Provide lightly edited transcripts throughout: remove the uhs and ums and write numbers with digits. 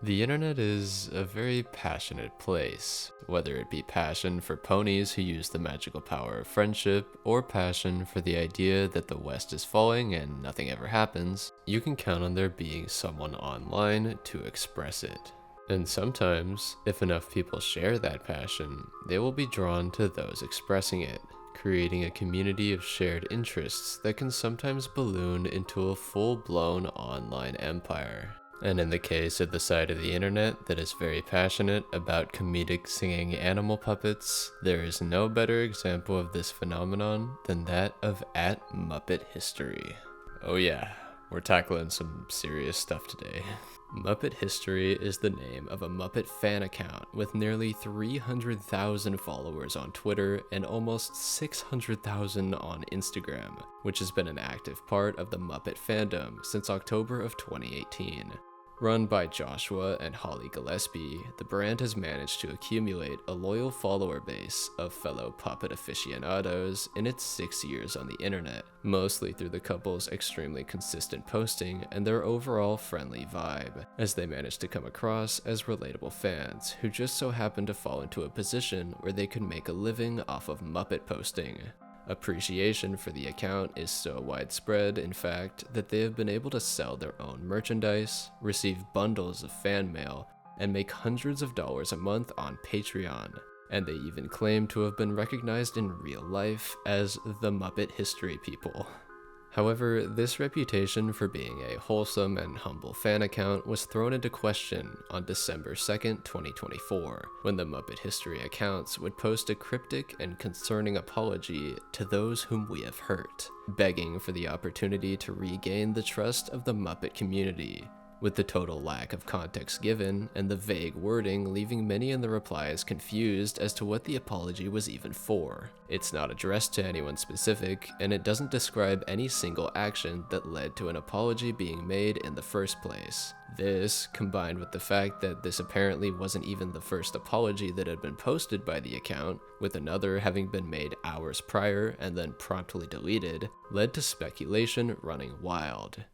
The internet is a very passionate place, whether it be passion for ponies who use the magical power of friendship, or passion for the idea that the West is falling and nothing ever happens. You can count on there being someone online to express it. And sometimes, if enough people share that passion, they will be drawn to those expressing it, creating a community of shared interests that can sometimes balloon into a full-blown online empire. And in the case of the side of the internet that is very passionate about comedic singing animal puppets, there is no better example of this phenomenon than that of @MuppetHistory. Oh yeah, we're tackling some serious stuff today. Muppet History is the name of a Muppet fan account with nearly 300,000 followers on Twitter and almost 600,000 on Instagram, which has been an active part of the Muppet fandom since October of 2018. Run by Joshua and Holly Gillespie, the brand has managed to accumulate a loyal follower base of fellow puppet aficionados in its 6 years on the internet, mostly through the couple's extremely consistent posting and their overall friendly vibe, as they managed to come across as relatable fans who just so happened to fall into a position where they could make a living off of Muppet posting. Appreciation for the account is so widespread, in fact, that they have been able to sell their own merchandise, receive bundles of fan mail, and make hundreds of dollars a month on Patreon. And they even claim to have been recognized in real life as the Muppet History people. However, this reputation for being a wholesome and humble fan account was thrown into question on December 2nd, 2024, when the Muppet History accounts would post a cryptic and concerning apology to those whom we have hurt, begging for the opportunity to regain the trust of the Muppet community, with the total lack of context given and the vague wording leaving many in the replies confused as to what the apology was even for. It's not addressed to anyone specific, and it doesn't describe any single action that led to an apology being made in the first place. This, combined with the fact that this apparently wasn't even the first apology that had been posted by the account, with another having been made hours prior and then promptly deleted, led to speculation running wild.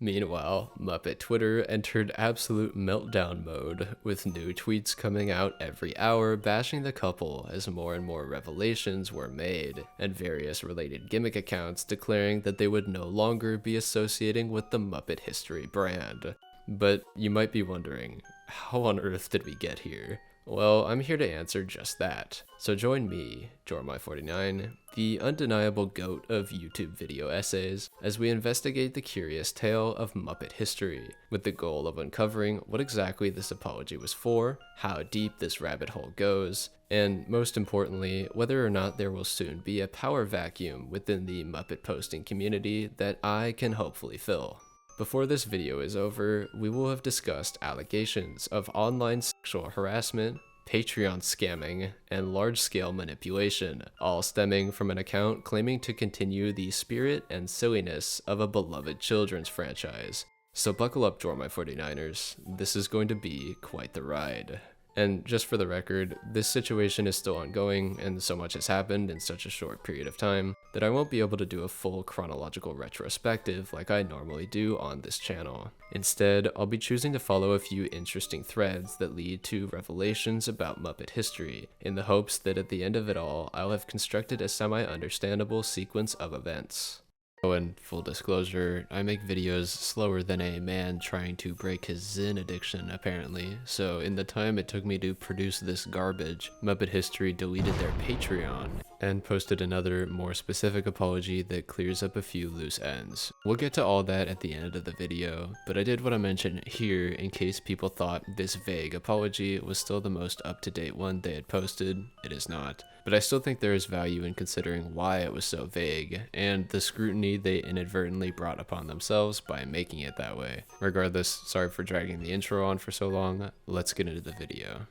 Meanwhile, Muppet Twitter entered absolute meltdown mode, with new tweets coming out every hour bashing the couple as more and more revelations were made, and various related gimmick accounts declaring that they would no longer be associating with the Muppet History brand. But you might be wondering, how on earth did we get here? Well, I'm here to answer just that. So join me, Jormy49, the undeniable goat of YouTube video essays, as we investigate the curious tale of Muppet history, with the goal of uncovering what exactly this apology was for, how deep this rabbit hole goes, and most importantly, whether or not there will soon be a power vacuum within the Muppet posting community that I can hopefully fill. Before this video is over, we will have discussed allegations of online sexual harassment, Patreon scamming, and large-scale manipulation, all stemming from an account claiming to continue the spirit and silliness of a beloved children's franchise. So buckle up, Jormy49ers, this is going to be quite the ride. And just for the record, this situation is still ongoing, and so much has happened in such a short period of time that I won't be able to do a full chronological retrospective like I normally do on this channel. Instead, I'll be choosing to follow a few interesting threads that lead to revelations about Muppet history, in the hopes that at the end of it all, I'll have constructed a semi-understandable sequence of events. Oh, and full disclosure, I make videos slower than a man trying to break his Zen addiction, apparently, so in the time it took me to produce this garbage, Muppet History deleted their Patreon and posted another, more specific apology that clears up a few loose ends. We'll get to all that at the end of the video, but I did want to mention here in case people thought this vague apology was still the most up-to-date one they had posted. It is not. But I still think there is value in considering why it was so vague, and the scrutiny they inadvertently brought upon themselves by making it that way. Regardless, sorry for dragging the intro on for so long, let's get into the video.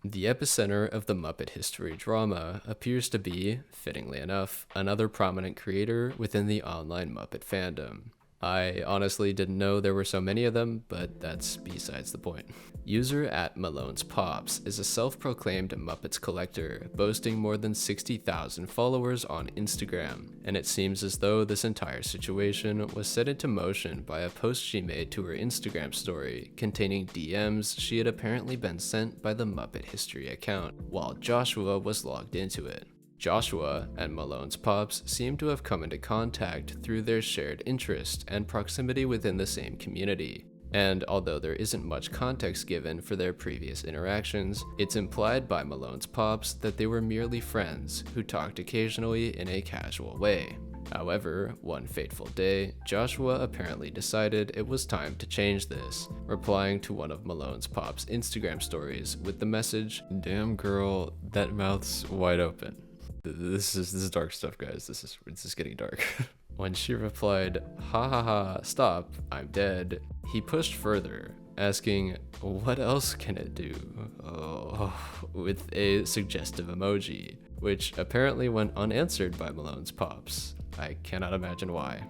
The epicenter of the Muppet history drama appears to be, fittingly enough, another prominent creator within the online Muppet fandom. I honestly didn't know there were so many of them, but that's besides the point. User at Malone's Pops is a self-proclaimed Muppets collector, boasting more than 60,000 followers on Instagram, and it seems as though this entire situation was set into motion by a post she made to her Instagram story containing DMs she had apparently been sent by the MuppetHistory account, while Joshua was logged into it. Joshua and Malone's Pops seem to have come into contact through their shared interest and proximity within the same community. And although there isn't much context given for their previous interactions, it's implied by Malone's Pops that they were merely friends who talked occasionally in a casual way. However, one fateful day, Joshua apparently decided it was time to change this, replying to one of Malone's Pops' Instagram stories with the message, "Damn girl, that mouth's wide open." This is dark stuff, guys. This is getting dark. When she replied, "Ha ha ha, stop, I'm dead," he pushed further, asking, "What else can it do?" With a suggestive emoji, which apparently went unanswered by Malone's Pops. I cannot imagine why.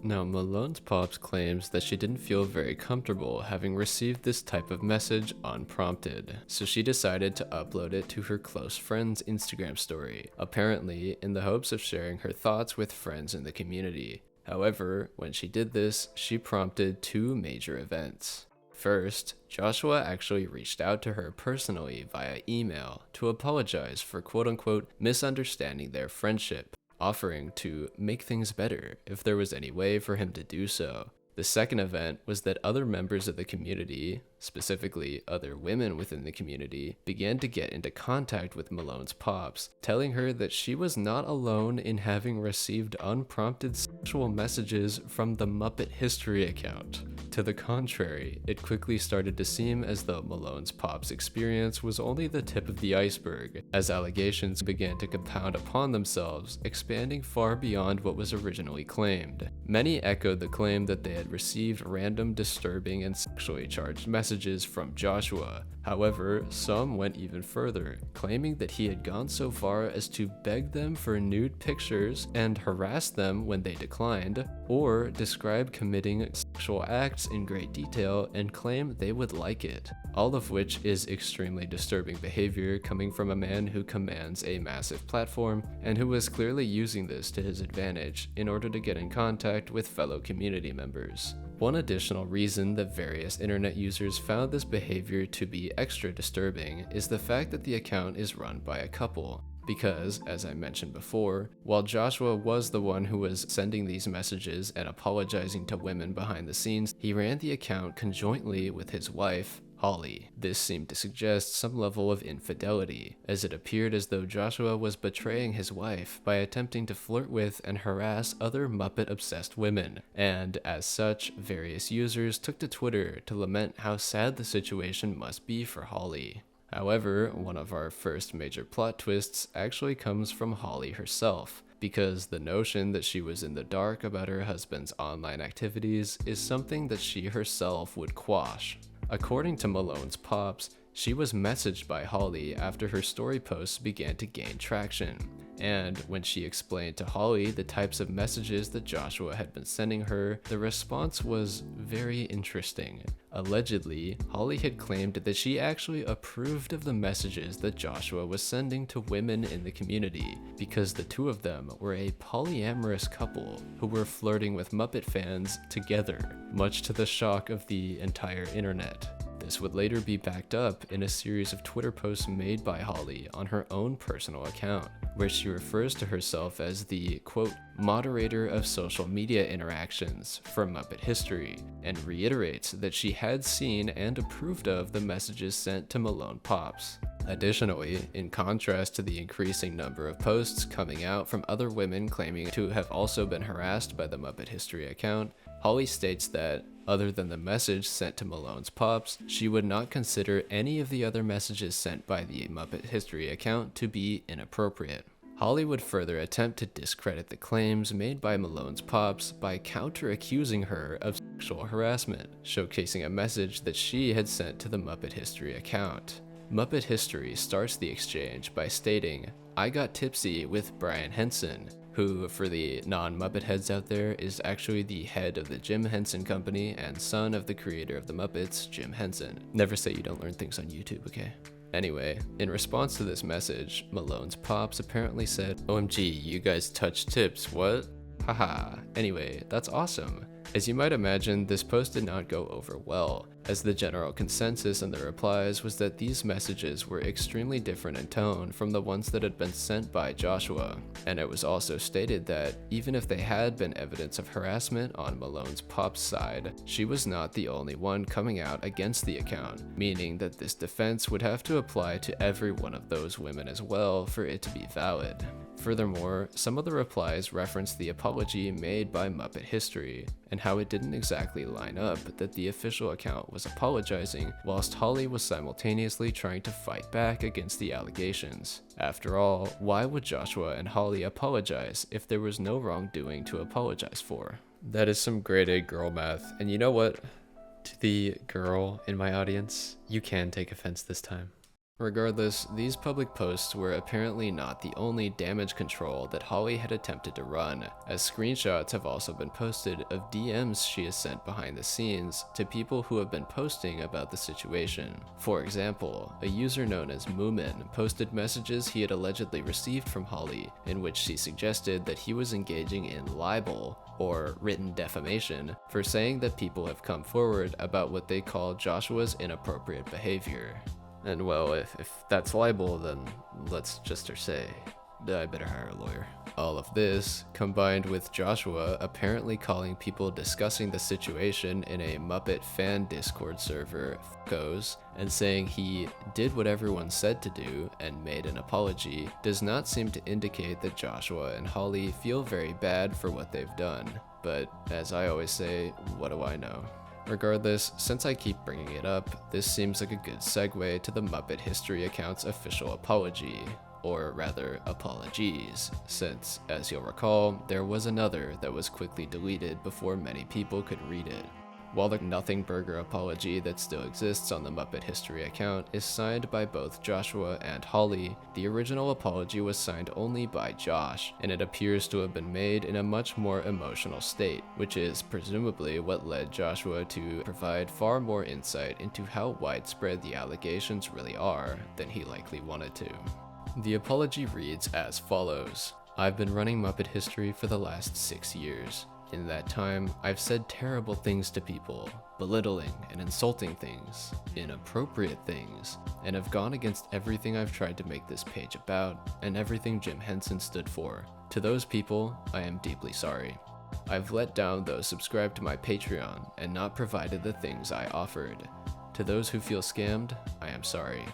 Now, Malone's Pops claims that she didn't feel very comfortable having received this type of message unprompted, so she decided to upload it to her close friend's Instagram story, apparently in the hopes of sharing her thoughts with friends in the community. However, when she did this, she prompted two major events. First, Joshua actually reached out to her personally via email to apologize for quote-unquote misunderstanding their friendship, offering to make things better if there was any way for him to do so. The second event was that other members of the community, specifically other women within the community, began to get into contact with Malone's Pops, telling her that she was not alone in having received unprompted sexual messages from the MuppetHistory account. To the contrary, it quickly started to seem as though Malone's Pops' experience was only the tip of the iceberg, as allegations began to compound upon themselves, expanding far beyond what was originally claimed. Many echoed the claim that they had received random, disturbing, and sexually charged messages from Joshua. However, some went even further, claiming that he had gone so far as to beg them for nude pictures and harass them when they declined, or describe committing sexual acts in great detail and claim they would like it, all of which is extremely disturbing behavior coming from a man who commands a massive platform and who was clearly using this to his advantage in order to get in contact with fellow community members. One additional reason that various internet users found this behavior to be extra disturbing is the fact that the account is run by a couple. Because, as I mentioned before, while Joshua was the one who was sending these messages and apologizing to women behind the scenes, he ran the account conjointly with his wife, Holly. This seemed to suggest some level of infidelity, as it appeared as though Joshua was betraying his wife by attempting to flirt with and harass other Muppet-obsessed women, and as such, various users took to Twitter to lament how sad the situation must be for Holly. However, one of our first major plot twists actually comes from Holly herself, because the notion that she was in the dark about her husband's online activities is something that she herself would quash. According to Malone's Pops, she was messaged by Holly after her story posts began to gain traction, and when she explained to Holly the types of messages that Joshua had been sending her, the response was very interesting. Allegedly, Holly had claimed that she actually approved of the messages that Joshua was sending to women in the community, because the two of them were a polyamorous couple who were flirting with Muppet fans together, much to the shock of the entire internet. This would later be backed up in a series of Twitter posts made by Holly on her own personal account, where she refers to herself as the, quote, moderator of social media interactions for MuppetHistory, and reiterates that she had seen and approved of the messages sent to Malone Pops. Additionally, in contrast to the increasing number of posts coming out from other women claiming to have also been harassed by the MuppetHistory account, Holly states that, other than the message sent to Malone's Pops, she would not consider any of the other messages sent by the MuppetHistory account to be inappropriate. Holly would further attempt to discredit the claims made by Malone's Pops by counter-accusing her of sexual harassment, showcasing a message that she had sent to the MuppetHistory account. MuppetHistory starts the exchange by stating, "I got tipsy with Brian Henson," who, for the non-Muppet heads out there, is actually the head of the Jim Henson Company and son of the creator of the Muppets, Jim Henson. Never say you don't learn things on YouTube, okay? Anyway, in response to this message, Malone's pops apparently said, "OMG, you guys touch tips, what? Haha. Anyway, that's awesome." As you might imagine, this post did not go over well, as the general consensus in the replies was that these messages were extremely different in tone from the ones that had been sent by Joshua, and it was also stated that even if they had been evidence of harassment on Malone's pop's side, she was not the only one coming out against the account, meaning that this defense would have to apply to every one of those women as well for it to be valid. Furthermore, some of the replies referenced the apology made by MuppetHistory, and how it didn't exactly line up that the official account was apologizing whilst Holly was simultaneously trying to fight back against the allegations. After all, why would Joshua and Holly apologize if there was no wrongdoing to apologize for? That is some grade A girl math, and you know what? To the girl in my audience, you can take offense this time. Regardless, these public posts were apparently not the only damage control that Holly had attempted to run, as screenshots have also been posted of DMs she has sent behind the scenes to people who have been posting about the situation. For example, a user known as Moomin posted messages he had allegedly received from Holly, in which she suggested that he was engaging in libel, or written defamation, for saying that people have come forward about what they call Joshua's inappropriate behavior. And well, if that's libel, then let's just say, I better hire a lawyer. All of this, combined with Joshua apparently calling people discussing the situation in a Muppet fan Discord server goes, and saying he did what everyone said to do and made an apology, does not seem to indicate that Joshua and Holly feel very bad for what they've done. But as I always say, what do I know? Regardless, since I keep bringing it up, this seems like a good segue to the MuppetHistory account's official apology, or rather apologies, since, as you'll recall, there was another that was quickly deleted before many people could read it. While the Nothing Burger apology that still exists on the MuppetHistory account is signed by both Joshua and Holly, the original apology was signed only by Josh, and it appears to have been made in a much more emotional state, which is presumably what led Joshua to provide far more insight into how widespread the allegations really are than he likely wanted to. The apology reads as follows: "I've been running MuppetHistory for the last 6 years. In that time, I've said terrible things to people, belittling and insulting things, inappropriate things, and have gone against everything I've tried to make this page about, and everything Jim Henson stood for. To those people, I am deeply sorry. I've let down those subscribed to my Patreon and not provided the things I offered. To those who feel scammed, I am sorry.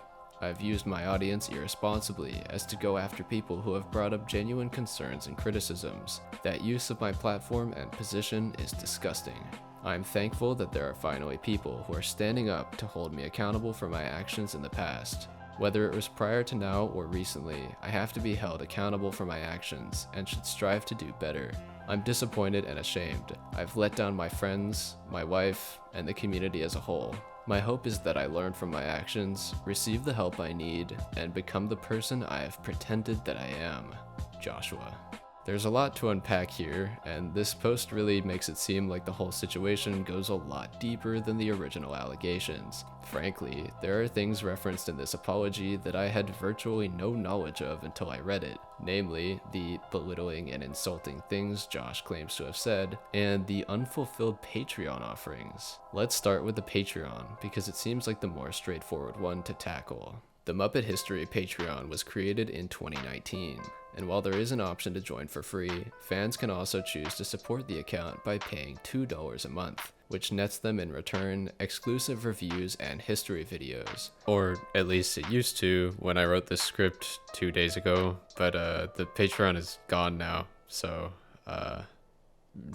I've used my audience irresponsibly as to go after people who have brought up genuine concerns and criticisms. That use of my platform and position is disgusting. I'm thankful that there are finally people who are standing up to hold me accountable for my actions in the past. Whether it was prior to now or recently, I have to be held accountable for my actions and should strive to do better. I'm disappointed and ashamed. I've let down my friends, my wife, and the community as a whole. My hope is that I learn from my actions, receive the help I need, and become the person I have pretended that I am. Joshua." There's a lot to unpack here, and this post really makes it seem like the whole situation goes a lot deeper than the original allegations. Frankly, there are things referenced in this apology that I had virtually no knowledge of until I read it, namely the belittling and insulting things Josh claims to have said, and the unfulfilled Patreon offerings. Let's start with the Patreon, because it seems like the more straightforward one to tackle. The MuppetHistory Patreon was created in 2019, and while there is an option to join for free, fans can also choose to support the account by paying $2 a month, which nets them in return exclusive reviews and history videos. Or at least it used to when I wrote this script 2 days ago, but the Patreon is gone now, so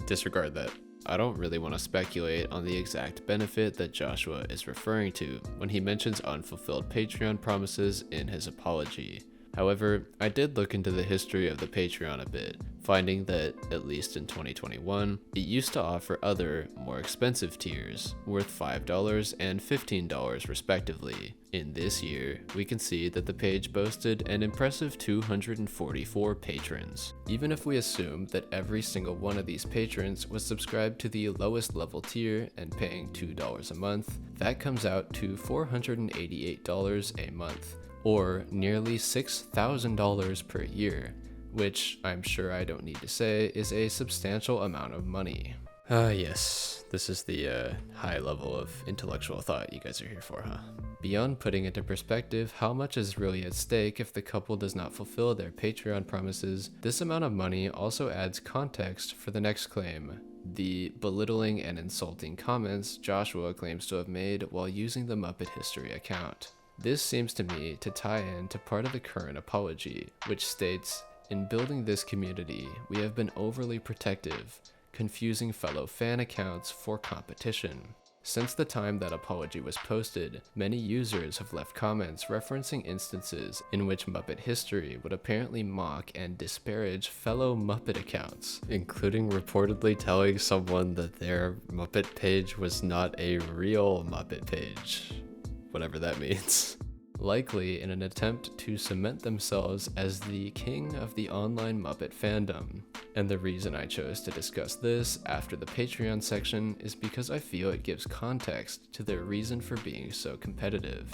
disregard that. I don't really want to speculate on the exact benefit that Joshua is referring to when he mentions unfulfilled Patreon promises in his apology. However, I did look into the history of the Patreon a bit, finding that, at least in 2021, it used to offer other, more expensive tiers, worth $5 and $15 respectively. In this year, we can see that the page boasted an impressive 244 patrons. Even if we assume that every single one of these patrons was subscribed to the lowest level tier and paying $2 a month, that comes out to $488 a month, or nearly $6,000 per year, which I'm sure I don't need to say is a substantial amount of money. Yes, this is the high level of intellectual thought you guys are here for, huh? Beyond putting into perspective how much is really at stake if the couple does not fulfill their Patreon promises, this amount of money also adds context for the next claim: the belittling and insulting comments Joshua claims to have made while using the Muppet History account. This seems to me to tie in to part of the current apology, which states, "In building this community, we have been overly protective, confusing fellow fan accounts for competition." Since the time that apology was posted, many users have left comments referencing instances in which Muppet History would apparently mock and disparage fellow Muppet accounts, including reportedly telling someone that their Muppet page was not a real Muppet page, whatever that means. Likely in an attempt to cement themselves as the king of the online Muppet fandom. And the reason I chose to discuss this after the Patreon section is because I feel it gives context to their reason for being so competitive.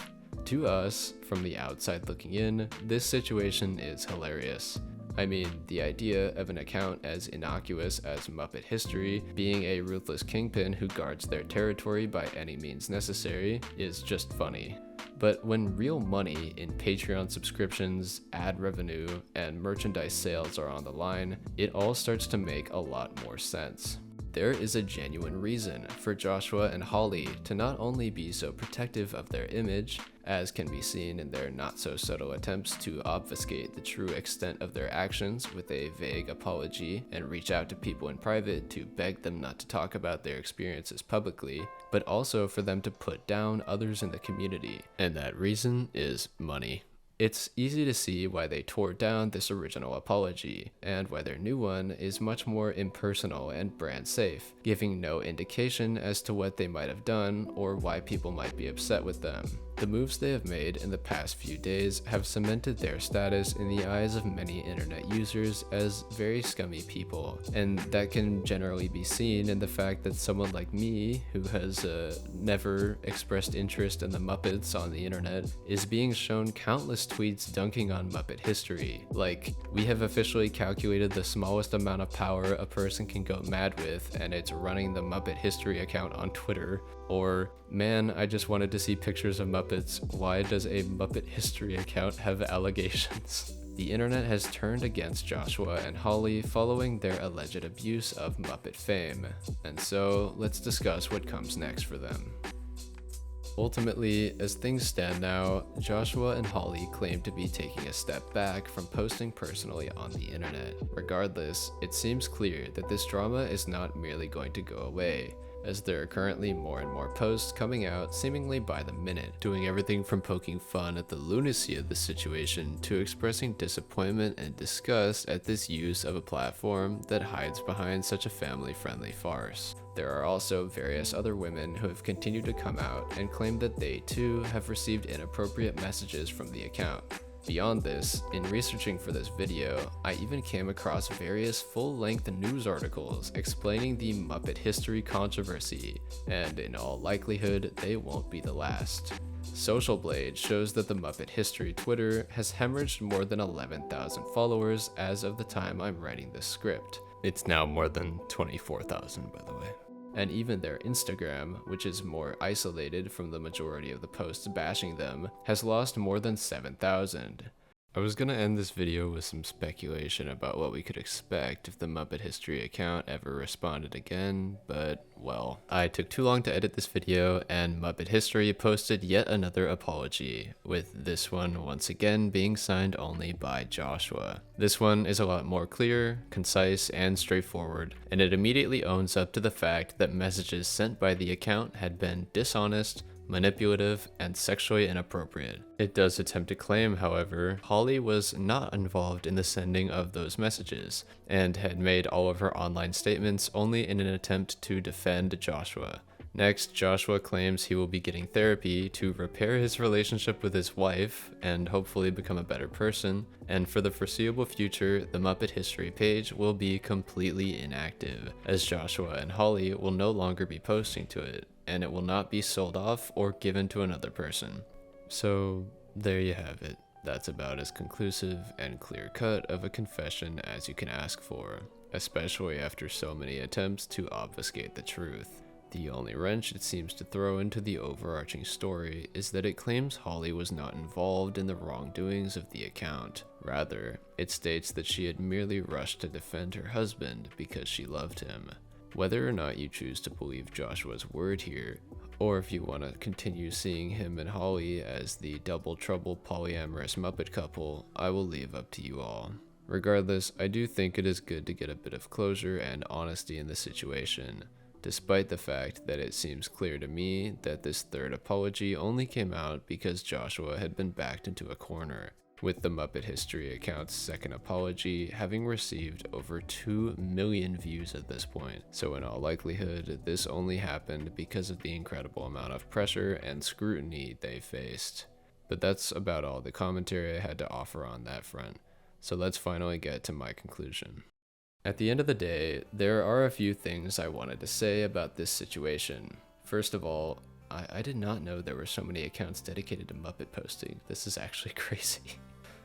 To us, from the outside looking in, this situation is hilarious. I mean, the idea of an account as innocuous as Muppet History being a ruthless kingpin who guards their territory by any means necessary is just funny. But when real money in Patreon subscriptions, ad revenue, and merchandise sales are on the line, it all starts to make a lot more sense. There is a genuine reason for Joshua and Holly to not only be so protective of their image, as can be seen in their not-so-subtle attempts to obfuscate the true extent of their actions with a vague apology and reach out to people in private to beg them not to talk about their experiences publicly, but also for them to put down others in the community, and that reason is money. It's easy to see why they tore down this original apology, and why their new one is much more impersonal and brand safe, giving no indication as to what they might have done or why people might be upset with them. The moves they have made in the past few days have cemented their status in the eyes of many internet users as very scummy people, and that can generally be seen in the fact that someone like me, who has never expressed interest in the Muppets on the internet, is being shown countless tweets dunking on Muppet History. Like, we have officially calculated the smallest amount of power a person can go mad with, and it's running the Muppet History account on Twitter. Or, man, I just wanted to see pictures of Muppets. Why does a Muppet History account have allegations? The internet has turned against Joshua and Holly following their alleged abuse of Muppet fame. And so, let's discuss what comes next for them. Ultimately, as things stand now, Joshua and Holly claim to be taking a step back from posting personally on the internet. Regardless, it seems clear that this drama is not merely going to go away, as there are currently more and more posts coming out seemingly by the minute, doing everything from poking fun at the lunacy of the situation to expressing disappointment and disgust at this use of a platform that hides behind such a family-friendly farce. There are also various other women who have continued to come out and claim that they too have received inappropriate messages from the account. Beyond this, in researching for this video, I even came across various full-length news articles explaining the Muppet History controversy, and in all likelihood, they won't be the last. Social Blade shows that the Muppet History Twitter has hemorrhaged more than 11,000 followers as of the time I'm writing this script. It's now more than 24,000, by the way. And even their Instagram, which is more isolated from the majority of the posts bashing them, has lost more than 7,000. I was gonna end this video with some speculation about what we could expect if the Muppet History account ever responded again, but, well, I took too long to edit this video, and Muppet History posted yet another apology, with this one once again being signed only by Joshua. This one is a lot more clear, concise, and straightforward, and it immediately owns up to the fact that messages sent by the account had been dishonest, manipulative, and sexually inappropriate. It does attempt to claim, however, Holly was not involved in the sending of those messages, and had made all of her online statements only in an attempt to defend Joshua. Next, Joshua claims he will be getting therapy to repair his relationship with his wife and hopefully become a better person, and for the foreseeable future, the Muppet History page will be completely inactive, as Joshua and Holly will no longer be posting to it, and it will not be sold off or given to another person. So, there you have it. That's about as conclusive and clear-cut of a confession as you can ask for, especially after so many attempts to obfuscate the truth. The only wrench it seems to throw into the overarching story is that it claims Holly was not involved in the wrongdoings of the account. Rather, it states that she had merely rushed to defend her husband because she loved him. Whether or not you choose to believe Joshua's word here, or if you want to continue seeing him and Holly as the double trouble polyamorous Muppet couple, I will leave up to you all. Regardless, I do think it is good to get a bit of closure and honesty in the situation, despite the fact that it seems clear to me that this third apology only came out because Joshua had been backed into a corner, with the Muppet History account's second apology having received over 2 million views at this point. So in all likelihood, this only happened because of the incredible amount of pressure and scrutiny they faced. But that's about all the commentary I had to offer on that front, so let's finally get to my conclusion. At the end of the day, there are a few things I wanted to say about this situation. First of all, I did not know there were so many accounts dedicated to Muppet posting. This is actually crazy.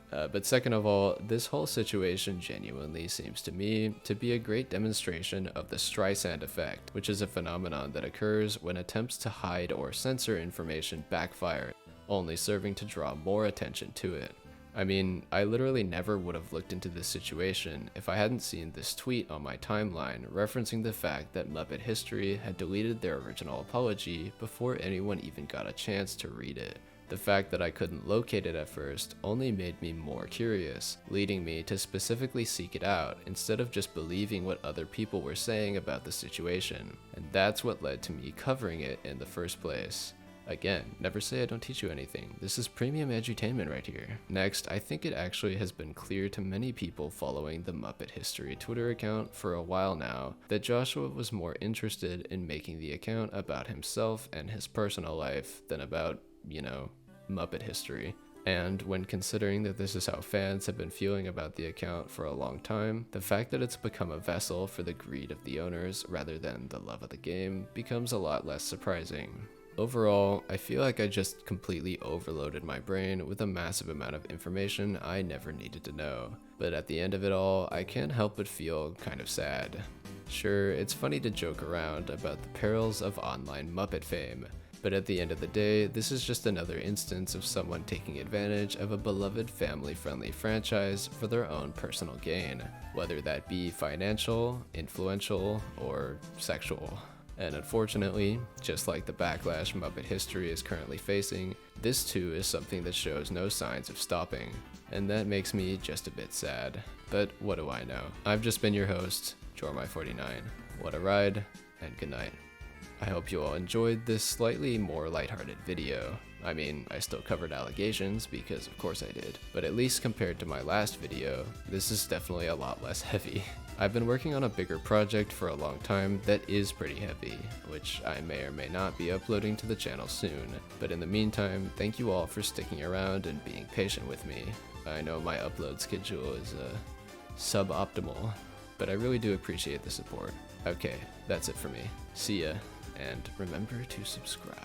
But second of all, this whole situation genuinely seems to me to be a great demonstration of the Streisand effect, which is a phenomenon that occurs when attempts to hide or censor information backfire, only serving to draw more attention to it. I mean, I literally never would have looked into this situation if I hadn't seen this tweet on my timeline referencing the fact that Muppet History had deleted their original apology before anyone even got a chance to read it. The fact that I couldn't locate it at first only made me more curious, leading me to specifically seek it out instead of just believing what other people were saying about the situation, and that's what led to me covering it in the first place. Again, never say I don't teach you anything. This is premium edutainment right here. Next, I think it actually has been clear to many people following the Muppet History Twitter account for a while now that Joshua was more interested in making the account about himself and his personal life than about, Muppet History. And when considering that this is how fans have been feeling about the account for a long time, the fact that it's become a vessel for the greed of the owners rather than the love of the game becomes a lot less surprising. Overall, I feel like I just completely overloaded my brain with a massive amount of information I never needed to know. But at the end of it all, I can't help but feel kind of sad. Sure, it's funny to joke around about the perils of online Muppet fame, but at the end of the day, this is just another instance of someone taking advantage of a beloved family-friendly franchise for their own personal gain, whether that be financial, influential, or sexual. And unfortunately, just like the backlash Muppet History is currently facing, this too is something that shows no signs of stopping, and that makes me just a bit sad. But what do I know? I've just been your host, Jormy49. What a ride, and good night. I hope you all enjoyed this slightly more lighthearted video. I mean, I still covered allegations because of course I did, but at least compared to my last video, this is definitely a lot less heavy. I've been working on a bigger project for a long time that is pretty heavy, which I may or may not be uploading to the channel soon, but in the meantime, thank you all for sticking around and being patient with me. I know my upload schedule is suboptimal, but I really do appreciate the support. Okay, that's it for me. See ya, and remember to subscribe.